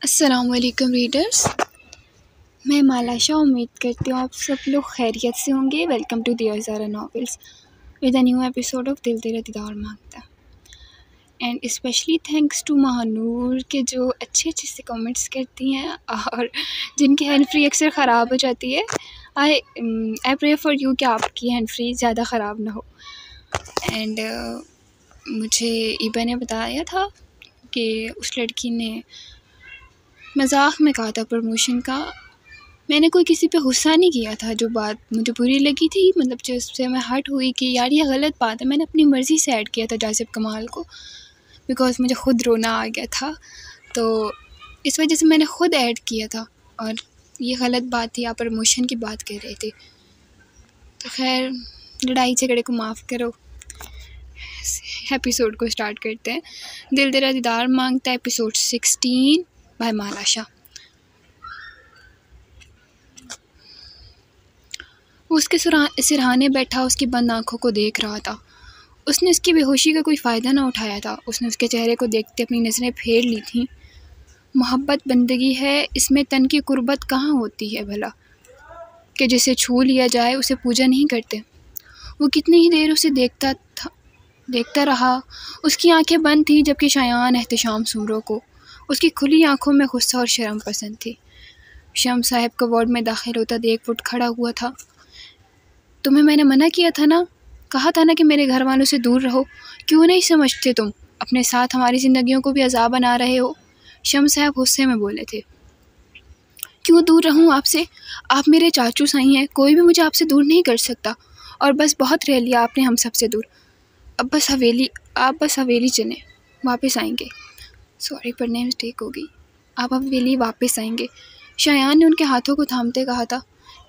अस्सलामुअलैकुम रीडर्स, मैं मालाशा उम्मीद करती हूँ आप सब लोग खैरियत से होंगे। Welcome to dear Zara novels with a new episode of Dil Tera Deedar Mangta. And specially thanks to Mahanoor के जो अच्छे अच्छे से कमेंट्स करती हैं और जिनकी हैंड फ्री अक्सर ख़राब हो जाती है। आई प्रे फॉर यू कि आपकी हैंड फ्री ज़्यादा ख़राब ना हो। एंड मुझे ईबा ने बताया था कि उस लड़की ने मजाक में कहा था प्रमोशन का। मैंने कोई किसी पे गुस्सा नहीं किया था। जो बात मुझे बुरी लगी थी, मतलब जिससे मैं हर्ट हुई कि यार ये गलत बात है, मैंने अपनी मर्ज़ी से ऐड किया था जासिब कमाल को, बिकॉज़ मुझे ख़ुद रोना आ गया था। तो इस वजह से मैंने ख़ुद ऐड किया था और ये गलत बात थी। आप प्रमोशन की बात कर रहे थे, तो खैर लड़ाई झगड़े को माफ़ करो। एपिसोड को स्टार्ट करते हैं। दिल तेरा दीदार मांगता है, एपिसोड 16 बाय मालाशा। वो उसके सिरहाने बैठा उसकी बंद आँखों को देख रहा था। उसने उसकी बेहोशी का कोई फ़ायदा ना उठाया था। उसने उसके चेहरे को देखते अपनी नज़रें फेर ली थीं। मोहब्बत बंदगी है, इसमें तन की कुर्बत कहाँ होती है भला, कि जिसे छू लिया जाए उसे पूजा नहीं करते। वो कितनी ही देर उसे देखता रहा। उसकी आंखें बंद थीं, जबकि शायान एहतशाम सुमरों को उसकी खुली आंखों में गुस्सा और शर्म पसंद थी। शम्स साहब को वार्ड में दाखिल होता देख फुट खड़ा हुआ था। तुम्हें मैंने मना किया था ना, कहा था ना कि मेरे घर वालों से दूर रहो। क्यों नहीं समझते तुम? अपने साथ हमारी ज़िंदगियों को भी अज़ाब बना रहे हो। शम्स साहब गुस्से में बोले थे। क्यों दूर रहूं आपसे? आप मेरे चाचू साईं हैं, कोई भी मुझे आपसे दूर नहीं कर सकता। और बस बहुत रह लिया आपने हम सबसे दूर। अब बस हवेली चलें, वापस आएंगे। सॉरी, पढ़ने में मिस्टेक हो गई। आप हवेली वापस आएंगे, शायान ने उनके हाथों को थामते कहा था।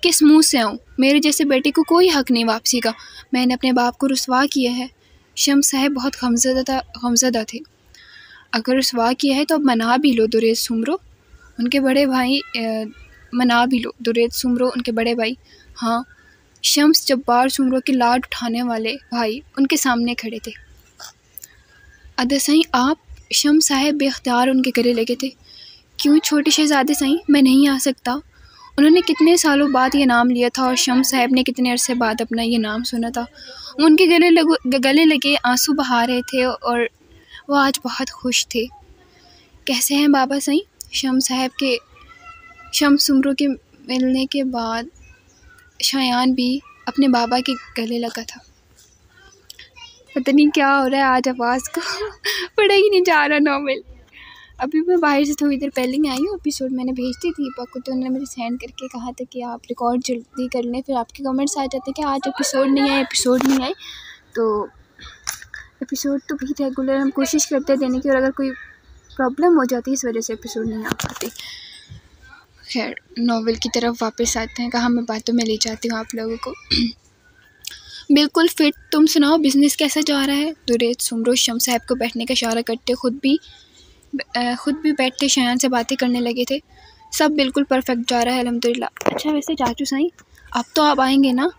किस मुंह से आऊँ? मेरे जैसे बेटे को कोई हक नहीं वापसी का। मैंने अपने बाप को रुसवा किया है। शम्स साहब बहुत गमज़दा थे। अगर रुसवा किया है तो अब मना भी लो दुरेद सुमरो, उनके बड़े भाई। मना भी लो दुरेद सुमरो, उनके बड़े भाई। हाँ, शम्स जब्बार सुमरो के लाड उठाने वाले भाई उनके सामने खड़े थे। अदा साईं आप? शम्स साहब बेख्तियार उनके गले लगे थे। क्यों छोटे शहजादे साईं, मैं नहीं आ सकता? उन्होंने कितने सालों बाद ये नाम लिया था और शम्स साहब ने कितने अरसे बाद अपना ये नाम सुना था। उनके गले लगे आंसू बहा रहे थे और वो आज बहुत खुश थे। कैसे हैं बाबा साईं? शम्स सुमरों के मिलने के बाद शायान भी अपने बाबा के गले लगा था। पता नहीं क्या हो रहा है आज आवाज़ को पढ़ा ही नहीं जा रहा नॉवेल। अभी मैं बाहर से थोड़ी देर पहले ही आई हूँ। एपिसोड मैंने भेज दी थी दीपक को, तो उन्होंने मुझे सेंड करके कहा था कि आप रिकॉर्ड जल्दी कर लें, फिर आपके कमेंट्स आ जाते हैं कि आज एपिसोड नहीं आए। तो एपिसोड तो भी रेगुलर हम कोशिश करते हैं देने की, और अगर कोई प्रॉब्लम हो जाती है इस वजह से एपिसोड नहीं आ पाते। खैर नॉवेल की तरफ वापस आते हैं। कहाँ मैं बातों में ले जाती हूँ आप लोगों को। बिल्कुल फिट। तुम सुनाओ, बिज़नेस कैसा जा रहा है? दुरेद सुमरो शम्स साहब को बैठने का इशारा करते खुद भी बैठते शायान से बातें करने लगे थे। सब बिल्कुल परफेक्ट जा रहा है अल्हम्दुलिल्लाह। अच्छा वैसे चाचू साईं, अब तो आप आएंगे ना?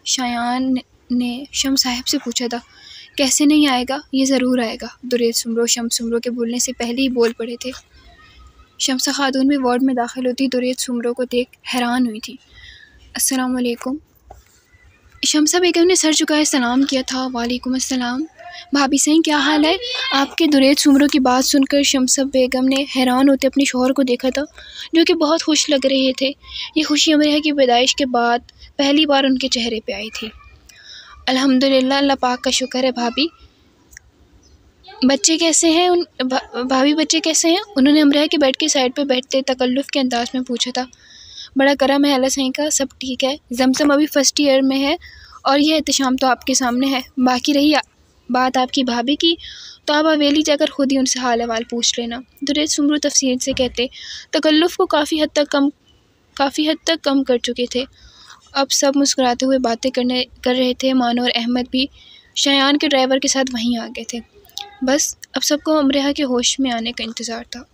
शायान ने शम्स साहब से पूछा था। कैसे नहीं आएगा, ये ज़रूर आएगा। दुरेद सुमरो शम्स सुमरो के बोलने से पहले ही बोल पड़े थे। शम्सा खातून भी वार्ड में दाखिल होती दुरेद सुमरो को देख हैरान हुई थी। अस्सलाम वालेकुम। शम्सा बेगम ने सर झुकाए सलाम किया था। वालेकुम अस्सलाम। भाभी साईं क्या हाल है आपके? दुरेद सुमरों की बात सुनकर शम्सा बेगम ने हैरान होते अपने शौहर को देखा था, जो कि बहुत खुश लग रहे थे। ये खुशी अमरिया की पैदाइश के बाद पहली बार उनके चेहरे पे आई थी। अल्हम्दुलिल्लाह, अल्लाह पाक का शुक्र है। भाभी बच्चे कैसे हैं? भाभी बच्चे कैसे हैं? उन्होंने अमरिया के बेड के साइड पे बैठते तकल्लुफ़ के अंदाज में पूछा था। बड़ा करम है अल्लाह साईं का, सब ठीक है। जमजम अभी फर्स्ट ईयर में है और यह एहतशाम तो आपके सामने है। बाकी रही बात आपकी भाभी की, तो आप हवेली जाकर खुद ही उनसे हाल अहवाल पूछ लेना। दुरेद सुमरो तफसील से कहते तकल्लुफ़ को काफ़ी हद तक कम कर चुके थे। अब सब मुस्कुराते हुए बातें कर रहे थे। मानो और अहमद भी शायान के ड्राइवर के साथ वहीं आ गए थे। बस अब सबको अमरिया के होश में आने का इंतज़ार था।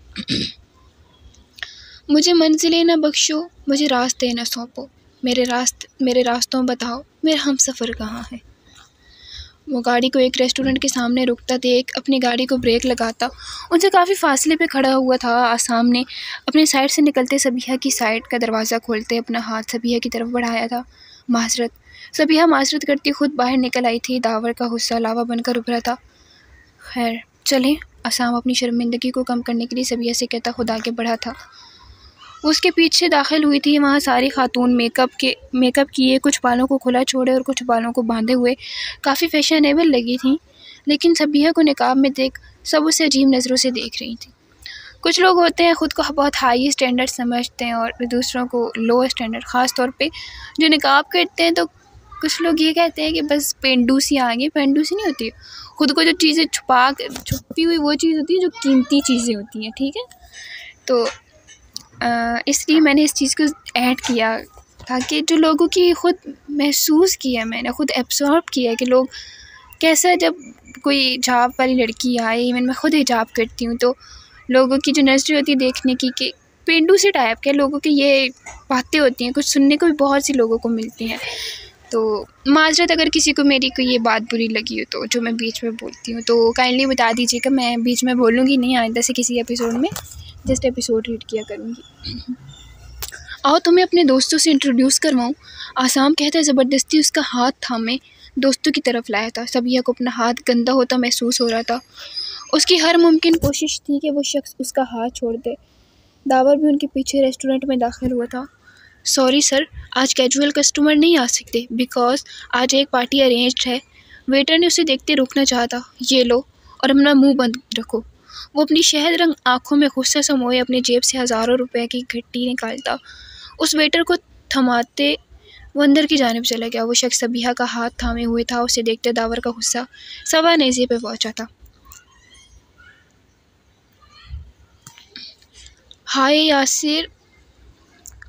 मुझे मंजिलें न बख्शो, मुझे रास्ते न सौंपो, मेरे रास्तों बताओ, मेरा हम सफ़र कहाँ है? वो गाड़ी को एक रेस्टोरेंट के सामने रुकता, देख अपनी गाड़ी को ब्रेक लगाता। उनसे काफ़ी फासले पे खड़ा हुआ था। आसाम ने अपने साइड से निकलते सबिहा की साइड का दरवाज़ा खोलते अपना हाथ सबिहा की तरफ बढ़ाया था। माजरत। सबिहा माजरत करती खुद बाहर निकल आई थी। दावर का गुस्सा लावा बनकर उभरा था। खैर चलें। आसाम अपनी शर्मिंदगी को कम करने के लिए सबिहा से कहता खुद आगे बढ़ा था। उसके पीछे दाखिल हुई थी। वहाँ सारी खातून मेकअप किए, कुछ बालों को खुला छोड़े और कुछ बालों को बांधे हुए काफ़ी फैशनेबल लगी थी। लेकिन सबिहा को निकाब में देख सब उसे अजीब नज़रों से देख रही थी। कुछ लोग होते हैं ख़ुद को बहुत हाई स्टैंडर्ड समझते हैं और दूसरों को लो स्टैंडर्ड, ख़ास तौर पे जो निकाब करते हैं। तो कुछ लोग ये कहते हैं कि बस पेंडूसी आ गई। पेंडूसी नहीं होती, ख़ुद को जो चीज़ें छुपी हुई वो चीज़ होती है जो कीमती चीज़ें होती हैं। ठीक है, तो इसलिए मैंने इस चीज़ को ऐड किया ताकि जो लोगों की ख़ुद महसूस किया, मैंने ख़ुद एब्सॉर्ब किया कि लोग कैसा, जब कोई हिजाब वाली लड़की आए, इवन मैं ख़ुद हिजाब करती हूँ, तो लोगों की जो नज़र होती है देखने की कि पेंडू से टाइप के लोगों की ये बातें होती हैं, कुछ सुनने को भी बहुत सी लोगों को मिलती हैं। तो माजरत अगर किसी को मेरी कोई ये बात बुरी लगी हो तो जो मैं बीच में बोलती हूँ, तो काइंडली बता दीजिएगा। मैं बीच में बोलूँगी नहीं आइंदा से किसी एपिसोड में, जस्ट एपिसोड रीड किया करूँगी। आओ तुम्हें अपने दोस्तों से इंट्रोड्यूस करवाऊँ। आसाम कहता है ज़बरदस्ती उसका हाथ थामे दोस्तों की तरफ लाया था। सबिहा को अपना हाथ गंदा होता महसूस हो रहा था। उसकी हर मुमकिन कोशिश थी कि वो शख्स उसका हाथ छोड़ दे। दावर भी उनके पीछे रेस्टोरेंट में दाखिल हुआ था। सॉरी सर, आज कैजुअल कस्टमर नहीं आ सकते बिकॉज आज एक पार्टी अरेंज्ड है। वेटर ने उसे देखते रुकना चाहा था। ये लो और अपना मुंह बंद रखो। वो अपनी शहद रंग आँखों में गुस्सा समोए अपने जेब से हज़ारों रुपए की घट्टी निकालता उस वेटर को थमाते वो अंदर की जानिब चला गया। वो शख्स सबिहा का हाथ थामे हुए था। उसे देखते दावर का गुस्सा सवा नेज़े पे पहुंचा था। Hi Yasir,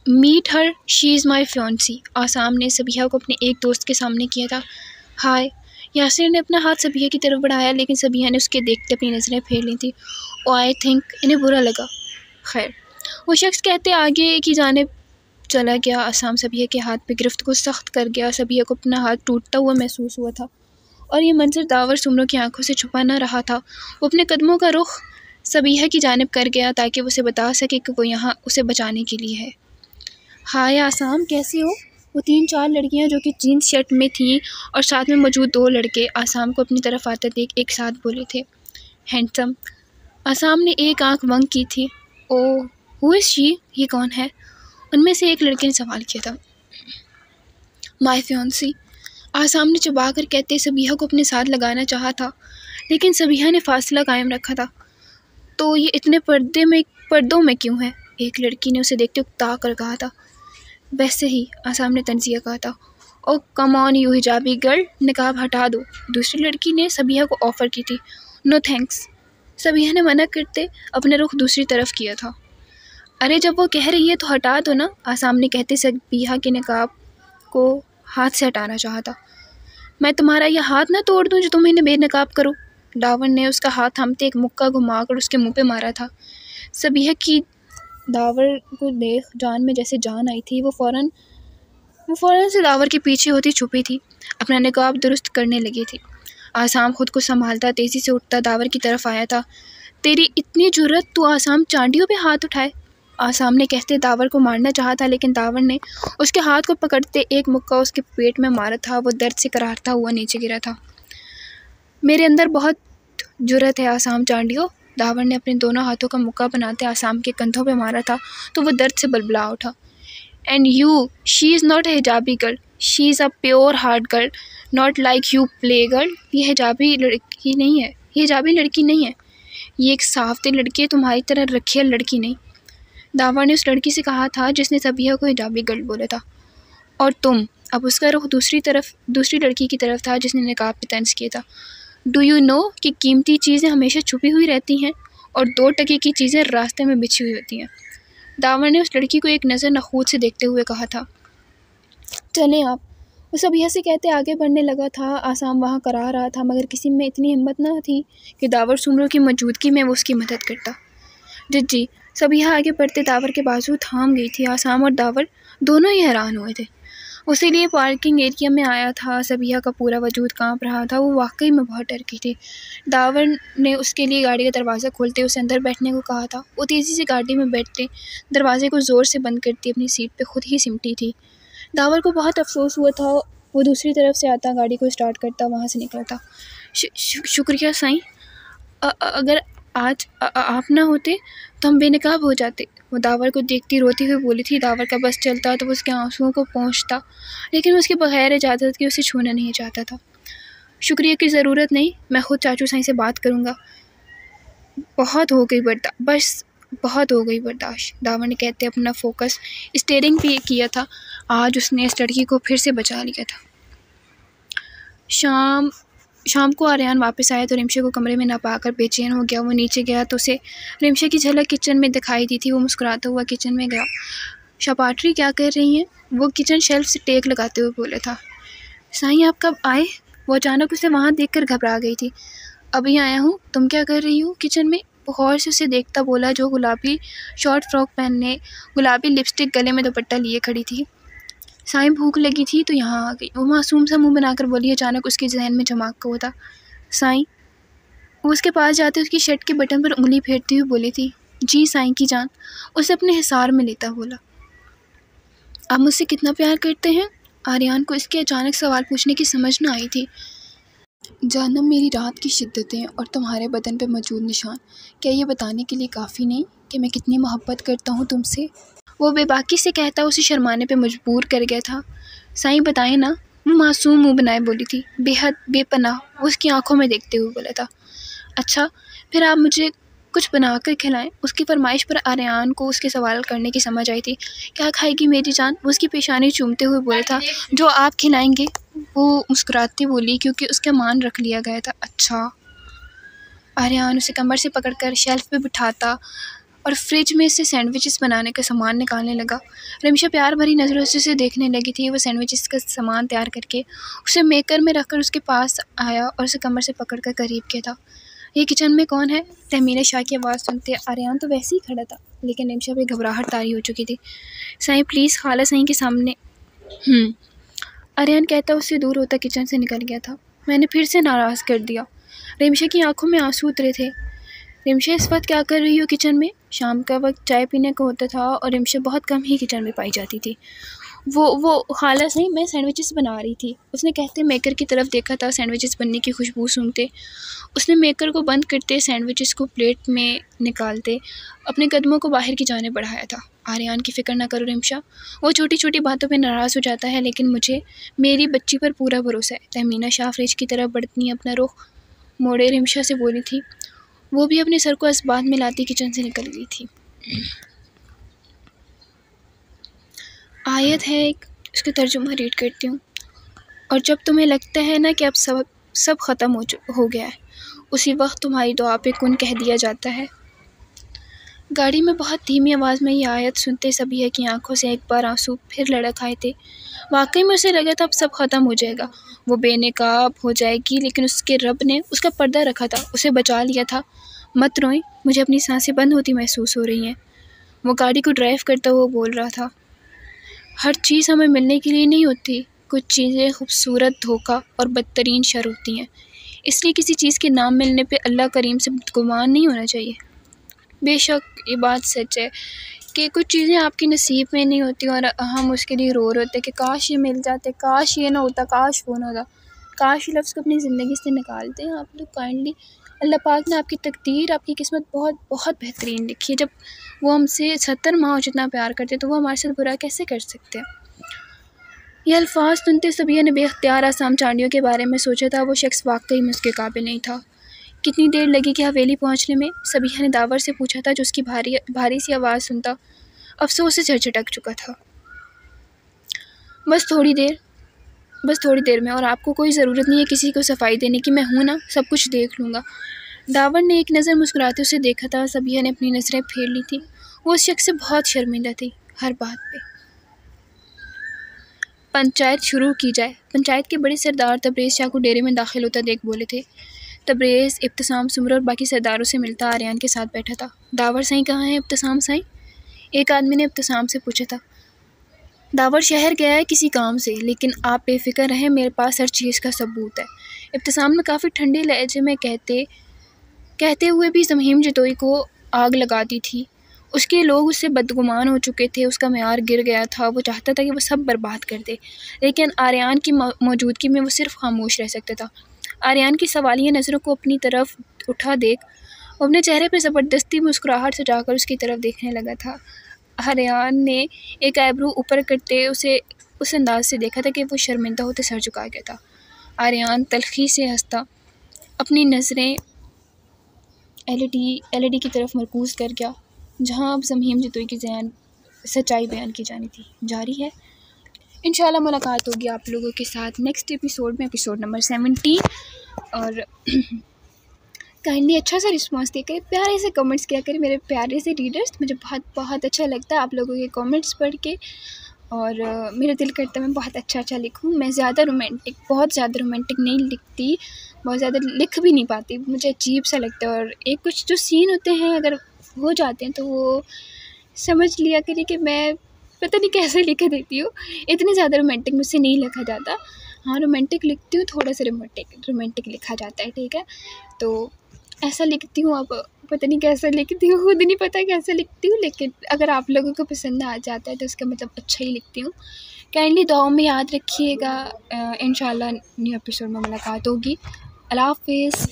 meet her, she is my fiancee. Aasam ने सबिहा को अपने एक दोस्त के सामने किया था। हाय। यासिर ने अपना हाथ सबिहा की तरफ बढ़ाया, लेकिन सबिहा ने उसके देखते अपनी नज़रें फेर ली थी। और आई थिंक इन्हें बुरा लगा। खैर, वो शख्स कहते आगे की जानिब चला गया। आसाम सबिहा के हाथ पे गिरफ्त को सख्त कर गया। सबिहा को अपना हाथ टूटता हुआ महसूस हुआ था और ये मंजर दावर सुमरों की आंखों से छुपा न रहा था। वो अपने कदमों का रुख सबिहा की जानिब कर गया ताकि वो उसे बता सके कि वो यहाँ उसे बचाने के लिए है। हाय आसाम, कैसी हो? वो 3-4 लड़कियाँ जो कि जीन्स शर्ट में थीं और साथ में मौजूद 2 लड़के आसाम को अपनी तरफ आते देख एक साथ बोले थे, हैंडसम। आसाम ने एक आंख बंद की थी। ओह, हु इज़ शी? ये कौन है? उनमें से एक लड़के ने सवाल किया था। My fiancée. आसाम ने चबा कर कहते सबिहा को अपने साथ लगाना चाहा था, लेकिन सबिहा ने फासला कायम रखा था। तो ये इतने पर्दों में क्यों है? एक लड़की ने उसे देखते उकता कर कहा था। वैसे ही, आसाम ने तंजिया कहा था। ओ कम ऑन यू हिजाबी गर्ल, निकाब हटा दो। दूसरी लड़की ने सबिहा को ऑफ़र की थी। No thanks. सबिहा ने मना करते अपने रुख दूसरी तरफ किया था। अरे जब वो कह रही है तो हटा दो ना, आसाम ने कहते सबिहा के निकाब को हाथ से हटाना चाहा था। मैं तुम्हारा यह हाथ ना तोड़ दूं जो तुम इन्हें बेनकाब करो। दावर ने उसका हाथ थामते एक मुक्का घुमाकर उसके मुंह पे मारा था। सबिहा की दावर को देख जान में जैसे जान आई थी। वो फ़ौरन से दावर के पीछे होती छुपी थी, अपना निकाब दुरुस्त करने लगी थी। आसाम खुद को संभालता तेज़ी से उठता दावर की तरफ आया था। तेरी इतनी जुर्रत, तू आसाम चांडियों पे हाथ उठाए? आसाम ने कहते दावर को मारना चाहा था, लेकिन दावर ने उसके हाथ को पकड़ते एक मुक्का उसके पेट में मारा था। वो दर्द से कराहता हुआ नीचे गिरा था। मेरे अंदर बहुत जुर्रत है आसाम चांडियों। दावर ने अपने दोनों हाथों का मुक्का बनाते आसाम के कंधों पे मारा था, तो वो दर्द से बलबला उठा। And you, she is not a hijabi girl, she is a pure heart girl, not like you play girl. ये हिजाबी लड़की नहीं है, ये हिजाबी लड़की नहीं है, ये एक साफ दिल लड़की है, तुम्हारी तरह रखियल लड़की नहीं। दावर ने उस लड़की से कहा था जिसने सबिहा को हिजाबी गर्ल बोला था। और तुम? अब उसका रुख दूसरी लड़की की तरफ था जिसने निकाब पे तंज किया था। डू यू नो कि कीमती चीज़ें हमेशा छुपी हुई रहती हैं और 2 टके की चीज़ें रास्ते में बिछी हुई होती हैं। दावर ने उस लड़की को एक नज़र नखूद से देखते हुए कहा था। चलें आप। वो सबिहा से कहते आगे बढ़ने लगा था। आसाम वहाँ करा रहा था, मगर किसी में इतनी हिम्मत न थी कि दावर सुमरों की मौजूदगी में वो उसकी मदद करता। जी। सबिहा आगे बढ़ते दावर के बाजू थाम गई थी। आसाम और दावर दोनों ही हैरान हुए थे। उसी लिए पार्किंग एरिया में आया था। सबिया का पूरा वजूद कांप रहा था। वो वाकई में बहुत डर गई थी। दावर ने उसके लिए गाड़ी का दरवाज़ा खोलते उसे अंदर बैठने को कहा था। वो तेज़ी से गाड़ी में बैठते दरवाजे को ज़ोर से बंद करती अपनी सीट पे खुद ही सिमटी थी। दावर को बहुत अफसोस हुआ था। वो दूसरी तरफ से आता, गाड़ी को स्टार्ट करता, वहाँ से निकलता। शुक्रिया साईं, अगर आज आप ना होते तो हम बेनकाब हो जाते। वो दावर को देखती रोती हुई बोली थी। दावर का बस चलता तो वो उसके आंसुओं को पहुँचता, लेकिन उसके बगैर इजाज़त के उसे छूना नहीं चाहता था। शुक्रिया की ज़रूरत नहीं, मैं खुद चाचू साईं से बात करूँगा। बहुत हो गई बर्दाश्त, दावर ने कहते अपना फोकस स्टीयरिंग पे किया था। आज उसने इस लड़की को फिर से बचा लिया था। शाम को आर्यन वापस आया तो रिमशा को कमरे में ना पाकर बेचैन हो गया। वो नीचे गया तो उसे रिमशा की झलक किचन में दिखाई दी थी। वो मुस्कुराता हुआ किचन में गया। शपाट्री क्या कर रही हैं? वो किचन शेल्फ से टेक लगाते हुए बोला था। साईं आप कब आए? वो अचानक उसे वहाँ देखकर घबरा गई थी। अभी आया हूँ। तुम क्या कर रही हो? किचन में वो गौर से उसे देखता बोला, जो गुलाबी शॉर्ट फ्रॉक पहनने, गुलाबी लिपस्टिक, गले में दुपट्टा लिए खड़ी थी। साईं भूख लगी थी तो यहाँ आ गई। वो मासूम सा मुंह बनाकर बोली। अचानक उसके जहन में चमक को था। साईं। वो उसके पास जाते उसकी शर्ट के बटन पर उंगली फेरती हुई बोली थी। जी साईं की जान, उसे अपने हिसार में लेता बोला। आप मुझसे कितना प्यार करते हैं? आर्यन को इसके अचानक सवाल पूछने की समझ न आई थी। जानम मेरी रात की शिद्दतें और तुम्हारे बदन पर मौजूद निशान क्या ये बताने के लिए काफ़ी नहीं कि मैं कितनी मोहब्बत करता हूँ तुमसे? वो बेबाकी से कहता उसे शर्माने पे मजबूर कर गया था। साईं बताएं ना, वो मासूम मुंह बनाए बोली थी। बेहद बेपनाह वो उसकी आंखों में देखते हुए बोला था। अच्छा फिर आप मुझे कुछ बनाकर खिलाएं। उसकी फरमाइश पर आर्यन को उसके सवाल करने की समझ आई थी। क्या खाएगी मेरी जान? वो उसकी पेशानी चूमते हुए बोला था। जो आप खिलाएंगे। वो मुस्कुराती बोली क्योंकि उसका मान रख लिया गया था। अच्छा। आर्यन उसे कमर से पकड़कर शेल्फ पे बिठाता और फ्रिज में से सैंडविचेस बनाने का सामान निकालने लगा। रिमशा प्यार भरी नज़रों से उसे देखने लगी थी। वो सैंडविचेस का सामान तैयार करके उसे मेकर में रखकर उसके पास आया और उसे कमर से पकड़कर करीब किया था। ये किचन में कौन है? तहमीना शाह की आवाज़ सुनते आर्यन तो वैसे ही खड़ा था, लेकिन रिमशा पे घबराहट तारी हो चुकी थी। साईं प्लीज़, खाला साईं के सामने। आर्यन कहता उससे दूर होता किचन से निकल गया था। मैंने फिर से नाराज़ कर दिया। रिमशा की आंखों में आंसू उतरे थे। रिमशा इस वक्त क्या कर रही हो किचन में? शाम का वक्त चाय पीने का होता था और रिमशा बहुत कम ही किचन में पाई जाती थी। वो खाला सही, मैं सैंडविचेस बना रही थी, उसने कहते मेकर की तरफ देखा था। सैंडविचेस बनने की खुशबू सूंघते उसने मेकर को बंद करते, सैंडविचेस को प्लेट में निकालते अपने कदमों को बाहर की जाने बढ़ाया था। आर्यन की फ़िक्र ना करो रिमशा, वो छोटी छोटी बातों पे नाराज़ हो जाता है, लेकिन मुझे मेरी बच्ची पर पूरा भरोसा है। तहमीना शाह फ्रिज की तरफ बढ़ती अपना रुख मोड़े रिमशा से बोली थी। वो भी अपने सर को इस्बात में लाती किचन से निकल गई थी। आयत है एक, उसका तर्जुमा रीड करती हूँ। और जब तुम्हें लगता है ना कि अब सब ख़त्म हो गया है, उसी वक्त तुम्हारी दुआ पे कुन कह दिया जाता है। गाड़ी में बहुत धीमी आवाज़ में ये आयत सुनते सबिया की आंखों से एक बार आंसू फिर लड़क आए थे। वाकई में उसे लगा था अब सब ख़त्म हो जाएगा, वो बेनकाब हो जाएगी, लेकिन उसके रब ने उसका पर्दा रखा था, उसे बचा लिया था। मत रोएं, मुझे अपनी सांसें बंद होती महसूस हो रही हैं। वो गाड़ी को ड्राइव करता हुआ बोल रहा था। हर चीज़ हमें मिलने के लिए नहीं होती, कुछ चीज़ें खूबसूरत, धोखा और बदतरीन शर होती हैं। इसलिए किसी चीज़ के नाम मिलने पे अल्लाह करीम से गुमान नहीं होना चाहिए। बेशक ये बात सच है कि कुछ चीज़ें आपकी नसीब में नहीं होती और हम उसके लिए रो रहे होते कि काश ये मिल जाते, काश ये ना होता, काश वो ना होता, काश ये लफ्ज़ को अपनी ज़िंदगी से निकालते हैं आप लोग काइंडली। अल्लाह पाक ने आपकी तकदीर, आपकी किस्मत बहुत बहुत बेहतरीन लिखी है। जब वो हमसे 70 माह जितना प्यार करते तो वो हमारे साथ बुरा कैसे कर सकते हैं। ये अल्फाज सुनते सबिया ने बेख्तियार आसाम चांडियों के बारे में सोचा था। वो शख्स वाकई में उसके काबिल नहीं था। कितनी देर लगेगी हवेली पहुंचने में? सबिया ने दावर से पूछा था, जो उसकी भारी सी आवाज़ सुनता अफसोस से झटक चुका था। बस थोड़ी देर में, और आपको कोई ज़रूरत नहीं है किसी को सफाई देने की, मैं हूँ ना, सब कुछ देख लूँगा। दावर ने एक नज़र मुस्कुराते उसे देखा था। सबिया ने अपनी नज़रें फेर ली थी। वो उस शख्स से बहुत शर्मिंदा थी हर बात पे। पंचायत शुरू की जाए। पंचायत के बड़े सरदार तबरेज़ शाह को डेरे में दाखिल होता देख बोले थे। तबरेज़, इब्तिसाम, सुमरा और बाकी सरदारों से मिलता आर्यन के साथ बैठा था। दावर साईं कहाँ हैं? इब्तिसाम साईं, एक आदमी ने इब्तिसाम से पूछा था। दावर शहर गया है किसी काम से, लेकिन आप बेफिक्र रहें, मेरे पास हर चीज़ का सबूत है। इब्तिसाम ने काफ़ी ठंडे लहजे में कहते हुए भी ज़मीम जतोई को आग लगाती थी। उसके लोग उससे बदगुमान हो चुके थे, उसका मेयार गिर गया था। वो चाहता था कि वो सब बर्बाद कर दे, लेकिन आर्यान की मौजूदगी में वो सिर्फ खामोश रह सकता था। आर्यान की सवालिया नज़रों को अपनी तरफ उठा देख वो अपने चेहरे पर ज़बरदस्ती मुस्कुराहट सजाकर उसकी तरफ देखने लगा था। आर्यान ने एक आईब्रो ऊपर करते उसे उस अंदाज से देखा था कि वो शर्मिंदा होते सर झुका गया था। आर्यान तल्खी से हंसता अपनी नज़रें एलईडी की तरफ मरकूज़ कर गया, जहाँ अब ज़मीम जतोई की सच्चाई बयान की जानी थी। जारी है, इंशाल्लाह मुलाकात होगी आप लोगों के साथ नेक्स्ट एपिसोड में, एपिसोड नंबर 17। और काइंडली अच्छा सा रिस्पॉन्स देकर प्यारे से कमेंट्स किया करें मेरे प्यारे से रीडर्स। मुझे बहुत बहुत अच्छा लगता है आप लोगों के कमेंट्स पढ़ के, और मेरा दिल करता है मैं बहुत अच्छा लिखूं। मैं बहुत ज़्यादा रोमांटिक नहीं लिखती, बहुत ज़्यादा लिख भी नहीं पाती, मुझे अजीब सा लगता है। और एक कुछ जो सीन होते हैं अगर हो जाते हैं तो वो समझ लिया करिए कि मैं पता नहीं कैसे लिख देती हूँ। इतनी ज़्यादा रोमांटिक मुझसे नहीं लिखा जाता। हाँ, रोमांटिक लिखती हूँ, थोड़ा सा रोमांटिक लिखा जाता है, ठीक है। तो ऐसा लिखती हूँ, अब पता नहीं कैसे लिखती हूँ, खुद नहीं पता कैसे लिखती हूँ, लेकिन अगर आप लोगों को पसंद आ जाता है तो उसका मतलब अच्छा ही लिखती हूँ। काइंडली दुआओं में याद रखिएगा। इंशाल्लाह न्यू एपिसोड में मुलाकात होगी। अल्लाह हाफिज़।